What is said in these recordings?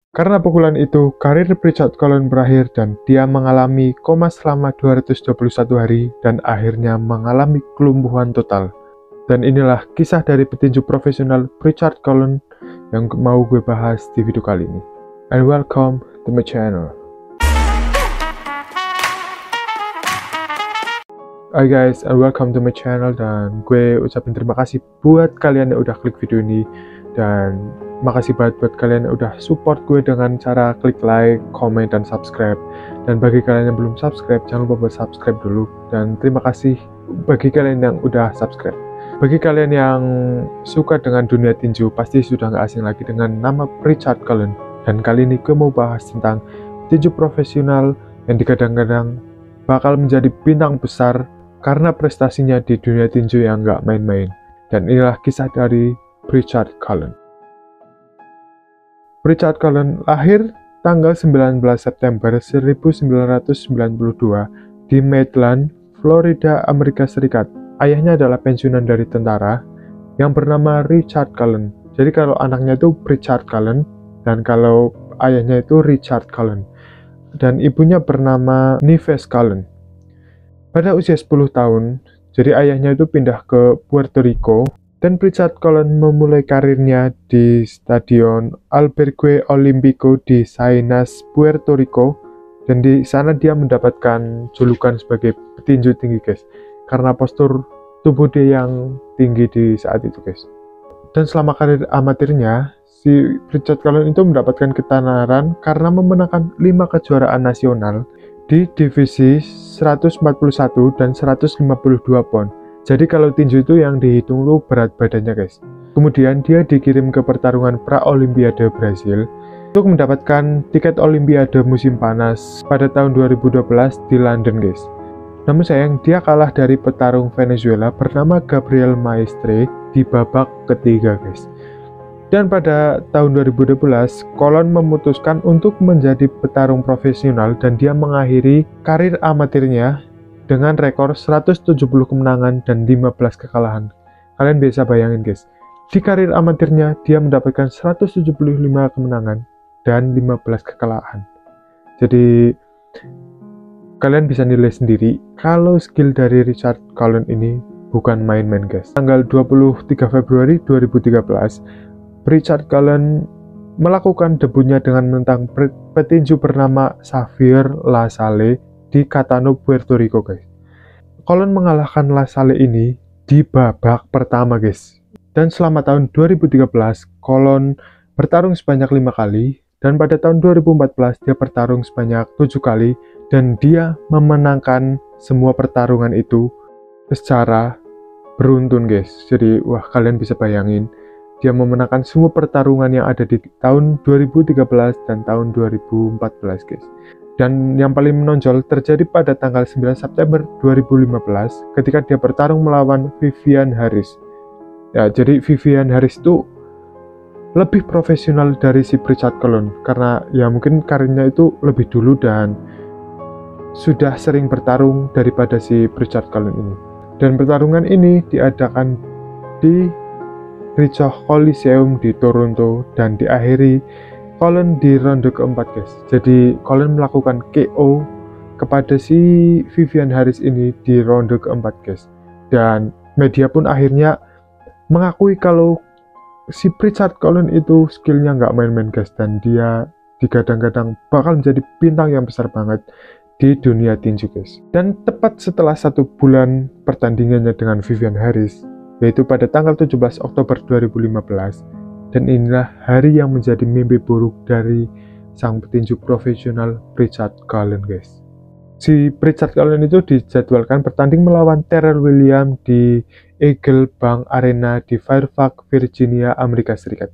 Karena pukulan itu, karir Prichard Colon berakhir dan dia mengalami koma selama 221 hari dan akhirnya mengalami kelumpuhan total. Dan inilah kisah dari petinju profesional Prichard Colon yang mau gue bahas di video kali ini. And welcome to my channel. Hai guys, and welcome to my channel. Dan gue ucapin terima kasih buat kalian yang udah klik video ini. Dan makasih banget buat kalian yang udah support gue dengan cara klik like, comment, dan subscribe. Dan bagi kalian yang belum subscribe, jangan lupa buat subscribe dulu. Dan terima kasih bagi kalian yang udah subscribe. Bagi kalian yang suka dengan dunia tinju, pasti sudah gak asing lagi dengan nama Prichard Colon. Dan kali ini gue mau bahas tentang tinju profesional yang digadang-gadang bakal menjadi bintang besar karena prestasinya di dunia tinju yang gak main-main. Dan inilah kisah dari Prichard Colon. Prichard Colon lahir tanggal 19 September 1992 di Maitland, Florida, Amerika Serikat. Ayahnya adalah pensiunan dari tentara yang bernama Richard Colon. Jadi kalau anaknya itu Prichard Colon dan kalau ayahnya itu Richard Colon. Dan ibunya bernama Nives Colon. Pada usia 10 tahun, jadi ayahnya itu pindah ke Puerto Rico. Dan Prichard Colon memulai karirnya di Stadion Albergue Olimpico di Salinas, Puerto Rico. Dan di sana dia mendapatkan julukan sebagai petinju tinggi, guys. Karena postur tubuh dia yang tinggi di saat itu, guys. Dan selama karir amatirnya, si Prichard Colon itu mendapatkan ketenaran karena memenangkan 5 kejuaraan nasional di divisi 141 dan 152 pound. Jadi kalau tinju itu yang dihitung tuh berat badannya, guys. Kemudian dia dikirim ke pertarungan pra-olimpiade Brasil untuk mendapatkan tiket olimpiade musim panas pada tahun 2012 di London, guys. Namun sayang dia kalah dari petarung Venezuela bernama Gabriel Maestre di babak ketiga, guys. Dan pada tahun 2012, Colon memutuskan untuk menjadi petarung profesional dan dia mengakhiri karir amatirnya dengan rekor 170 kemenangan dan 15 kekalahan. Kalian bisa bayangin, guys. Di karir amatirnya, dia mendapatkan 175 kemenangan dan 15 kekalahan. Jadi, kalian bisa nilai sendiri kalau skill dari Prichard Colon ini bukan main-main, guys. Tanggal 23 Februari 2013, Prichard Colon melakukan debutnya dengan menentang petinju bernama Xavier Lasalle di Catano, Puerto Rico, guys. Colon mengalahkan Lasalle ini di babak pertama, guys. Dan selama tahun 2013, Colon bertarung sebanyak 5 kali, dan pada tahun 2014 dia bertarung sebanyak 7 kali, dan dia memenangkan semua pertarungan itu secara beruntun, guys. Jadi, wah, kalian bisa bayangin, dia memenangkan semua pertarungan yang ada di tahun 2013 dan tahun 2014, guys. Dan yang paling menonjol terjadi pada tanggal 9 September 2015 ketika dia bertarung melawan Vivian Harris. Ya, jadi Vivian Harris itu lebih profesional dari si Prichard Colon karena ya mungkin karirnya itu lebih dulu dan sudah sering bertarung daripada si Prichard Colon ini. Dan pertarungan ini diadakan di Ricoh Coliseum di Toronto dan diakhiri Colon di ronde keempat, guys. Jadi Colon melakukan KO kepada si Vivian Harris ini di ronde keempat, guys. Dan media pun akhirnya mengakui kalau si Prichard Colon itu skillnya nggak main-main, guys. Dan dia digadang-gadang bakal menjadi bintang yang besar banget di dunia tinju, guys. Dan tepat setelah 1 bulan pertandingannya dengan Vivian Harris, yaitu pada tanggal 17 Oktober 2015, dan inilah hari yang menjadi mimpi buruk dari sang petinju profesional Prichard Colon, guys. Si Prichard Colon itu dijadwalkan bertanding melawan Terrell Williams di Eagle Bank Arena di Fairfax, Virginia, Amerika Serikat.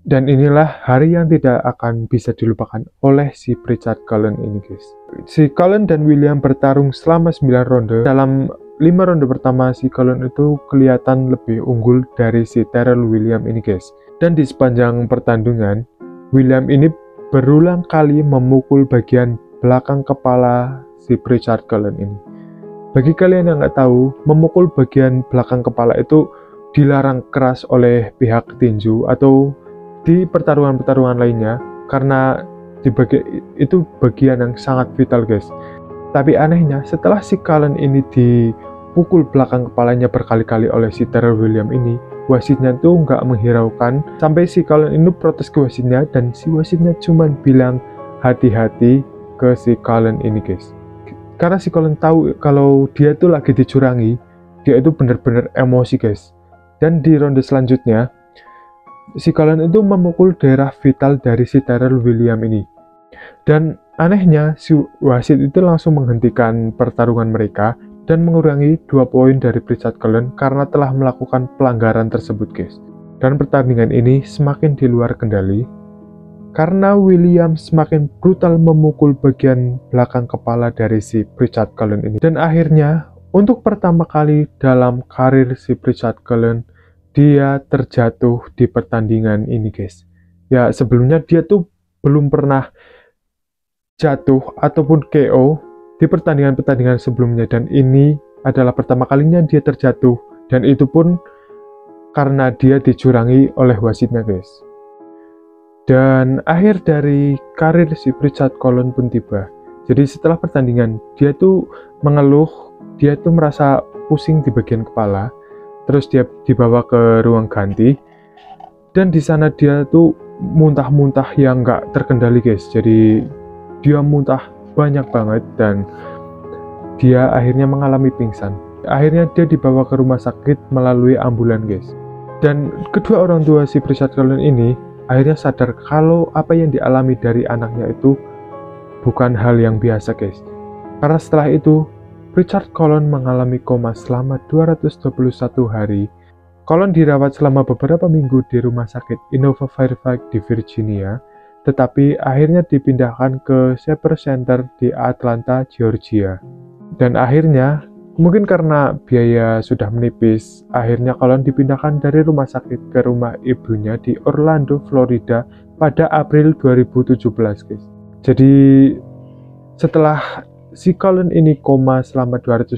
Dan inilah hari yang tidak akan bisa dilupakan oleh si Prichard Colon ini, guys. Si Colon dan Williams bertarung selama 9 ronde. Dalam 5 ronde pertama, si Colon itu kelihatan lebih unggul dari si Terrell Williams ini, guys. Dan di sepanjang pertandingan, Williams ini berulang kali memukul bagian belakang kepala si Prichard Colon ini. Bagi kalian yang nggak tahu, memukul bagian belakang kepala itu dilarang keras oleh pihak tinju atau di pertarungan-pertarungan lainnya. karena itu bagian yang sangat vital guys. Tapi anehnya setelah si Cullen ini dipukul belakang kepalanya berkali-kali oleh si Terrell Williams ini, wasitnya tuh nggak menghiraukan sampai si Cullen ini protes ke wasitnya, dan si wasitnya cuman bilang hati-hati ke si Cullen ini guys. Karena si Cullen tahu kalau dia tuh lagi dicurangi, dia itu bener-bener emosi guys. Dan di ronde selanjutnya si Cullen itu memukul daerah vital dari si Terrell Williams ini. Dan anehnya si wasit itu langsung menghentikan pertarungan mereka dan mengurangi 2 poin dari Prichard Cullen karena telah melakukan pelanggaran tersebut guys. Dan pertandingan ini semakin di luar kendali karena Williams semakin brutal memukul bagian belakang kepala dari si Prichard Cullen ini. Dan akhirnya untuk pertama kali dalam karir si Prichard Cullen, dia terjatuh di pertandingan ini guys. Ya sebelumnya dia tuh belum pernah jatuh ataupun KO di pertandingan-pertandingan sebelumnya, dan ini adalah pertama kalinya dia terjatuh, dan itu pun karena dia dicurangi oleh wasitnya guys. Dan akhir dari karir si Prichard Cullen pun tiba. Jadi setelah pertandingan dia tuh mengeluh, dia tuh merasa pusing di bagian kepala, terus dia dibawa ke ruang ganti, dan di sana dia tuh muntah-muntah yang nggak terkendali guys. Jadi dia muntah banyak banget dan dia akhirnya mengalami pingsan. Akhirnya dia dibawa ke rumah sakit melalui ambulan guys. Dan kedua orang tua si Prichard Cullen ini akhirnya sadar kalau apa yang dialami dari anaknya itu bukan hal yang biasa guys. Karena setelah itu Prichard Cullen mengalami koma selama 221 hari. Cullen dirawat selama beberapa minggu di rumah sakit Inova Fairfax di Virginia, tetapi akhirnya dipindahkan ke Shepherd Center di Atlanta, Georgia. Dan akhirnya, mungkin karena biaya sudah menipis, akhirnya Cullen dipindahkan dari rumah sakit ke rumah ibunya di Orlando, Florida pada April 2017 guys. Jadi setelah si Cullen ini koma selama 221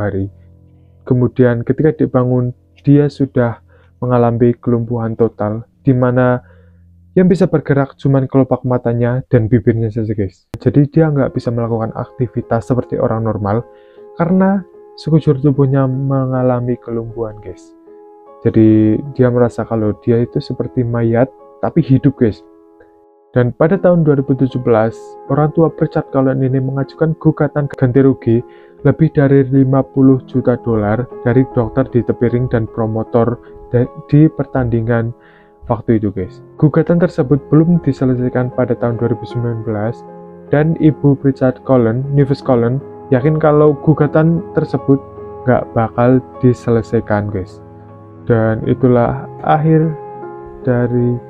hari, kemudian ketika dibangun dia sudah mengalami kelumpuhan total, di mana yang bisa bergerak cuman kelopak matanya dan bibirnya saja guys. Jadi dia nggak bisa melakukan aktivitas seperti orang normal karena sekujur tubuhnya mengalami kelumpuhan guys. Jadi dia merasa kalau dia itu seperti mayat tapi hidup guys. Dan pada tahun 2017 orang tua Prichard Cullen ini mengajukan gugatan ganti rugi lebih dari 50 juta dolar dari dokter di tepi ring dan promotor di pertandingan waktu itu guys. Gugatan tersebut belum diselesaikan pada tahun 2019 dan ibu Prichard Cullen, Nives Cullen, yakin kalau gugatan tersebut nggak bakal diselesaikan guys. Dan itulah akhir dari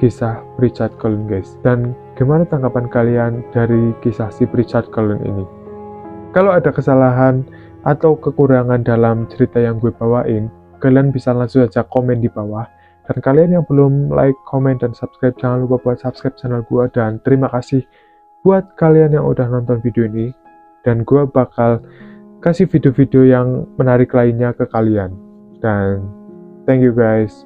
kisah Prichard Cullen guys. Dan gimana tanggapan kalian dari kisah si Prichard Cullen ini? Kalau ada kesalahan atau kekurangan dalam cerita yang gue bawain, kalian bisa langsung saja komen di bawah. Dan kalian yang belum like, comment, dan subscribe, jangan lupa buat subscribe channel gue. Dan terima kasih buat kalian yang udah nonton video ini. Dan gue bakal kasih video-video yang menarik lainnya ke kalian. Dan thank you guys.